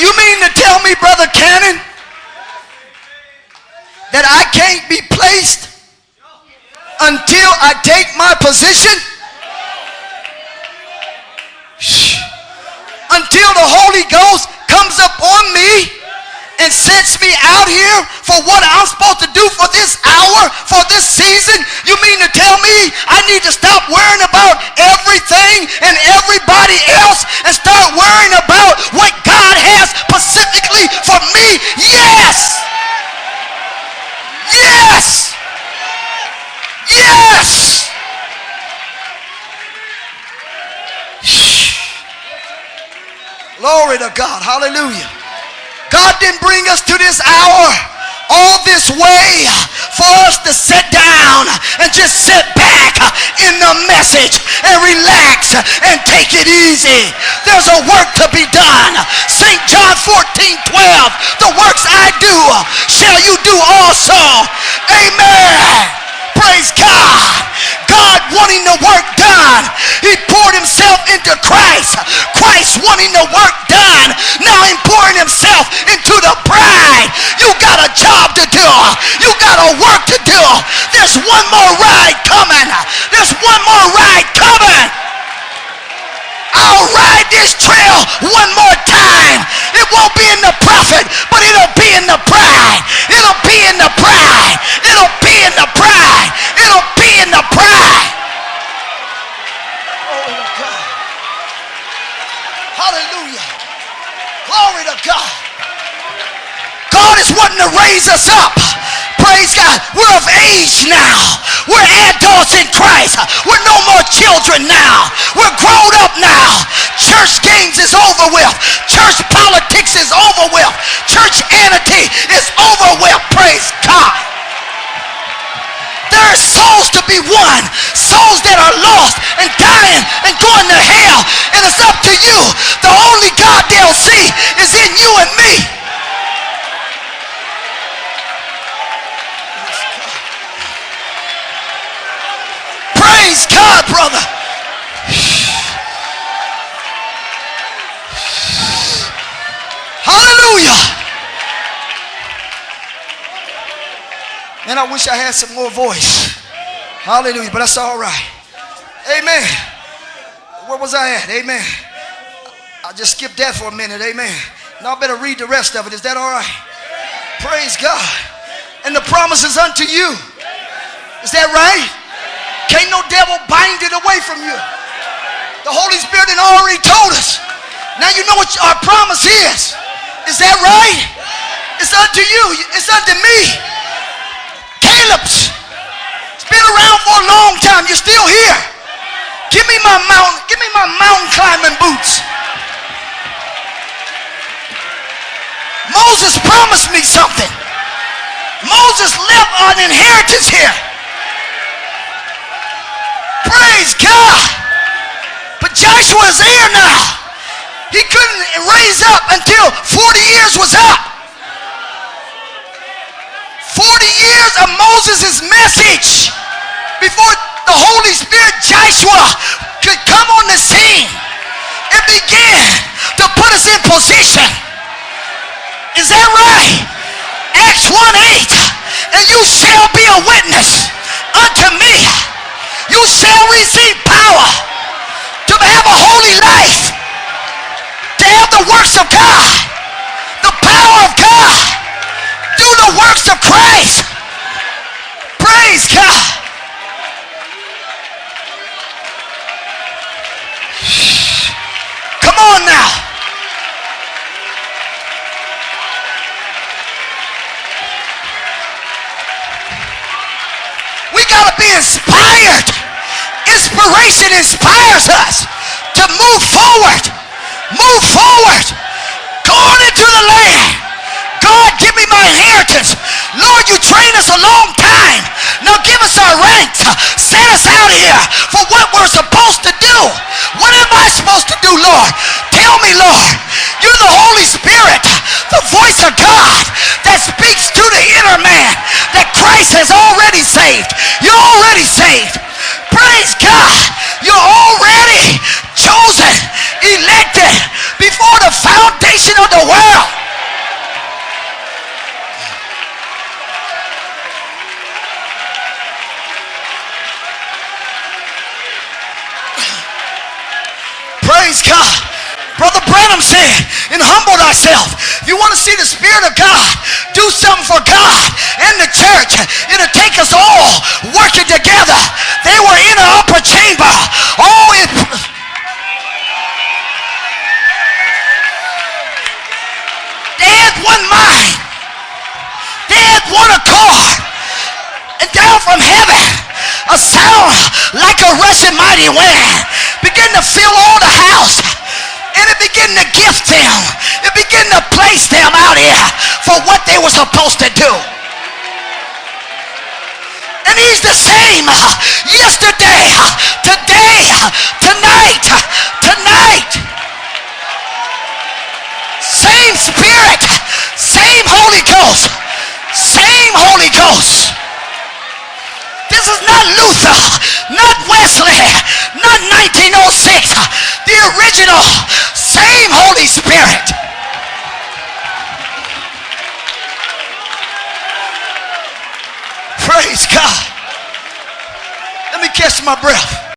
You mean to tell me, Brother Cannon, that I can't be placed until I take my position? Until the Holy Ghost comes up on me and sets me out here for what I'm supposed to do for this hour, for this season? You mean to tell me I need to stop worrying about everything and everybody else and start worrying about what God has specifically for me? Yes! Yes! Yes! Glory to God. Hallelujah. God didn't bring us to this hour all this way for us to sit down and just sit back in the message and relax and take it easy. There's a work to be done. St. John 14:12, the works I do shall you do also. Amen. Praise God. God wanting the work done. He poured himself into Christ. Christ wanting the work done. Now he's pouring himself into the bride. You got a job to do. You got a work to do. There's one more ride coming. There's one more ride coming. I'll ride this trail one more time. It won't be in the prophet, but it'll be in the bride. It'll be in the bride. It'll be in the bride. It'll be in the bride. Glory to God. Hallelujah. Glory to God. God is wanting to raise us up. Praise God. We're of age now. We're adults in Christ. We're no more children now. We're grown up now. Church games is over with. Church politics is over with. Churchianity is over with. Praise God. There are souls to be won. Souls that are lost and dying and going to hell. And it's up to you. The only God they'll see is in you and me. Praise God, brother. Hallelujah. Man, I wish I had some more voice. Hallelujah, but that's all right. Amen. Where was I at? Amen. I just skipped that for a minute. Amen. Now I better read the rest of it. Is that all right? Praise God. And the promise is unto you. Is that right? Can't no devil bind it away from you. The Holy Spirit had already told us. Now you know what our promise is. Is that right? It's unto you. It's unto me. Caleb's. It's been around for a long time. You're still here. Give me my mountain climbing boots. Moses promised me something. Moses left an inheritance here. Praise God. But Joshua is here now. He couldn't raise up until 40 years was up. 40 years of Moses' message before the Holy Spirit, Joshua, could come on the scene and begin to put us in position. Is that right? Acts 1:8. And you shall be a witness unto me. You shall receive power to have a holy life, to have the works of God, the power of God, do the works of Christ. Praise God. Come on now. We got to be inspired. Inspiration inspires us to move forward. Move forward. Go on into the land. God, give me my inheritance. Lord, you trained us a long time. Now give us our ranks. Send us out here for what we're supposed to do. What am I supposed to do, Lord? Tell me, Lord. You're the Holy Spirit, the voice of God that speaks to the inner man that Christ has already saved. You're already saved. Praise God. You're already chosen, elected before the foundation of the world. Praise God. Brother Branham said, and humble thyself. If you want to see the Spirit of God do something for God and the church, it'll take us all working together. They were in an upper chamber. Oh, they had one mind. They had one accord. And down from heaven, a sound like a rushing mighty wind began to fill all the house. And it began to gift them. It began to place them out here for what they were supposed to do. And he's the same yesterday, today, tonight. Same Spirit, same Holy Ghost, same Holy Ghost. This is not Luther, not Wesley, not 1906. The original, same Holy Spirit. Praise God. Let me catch my breath.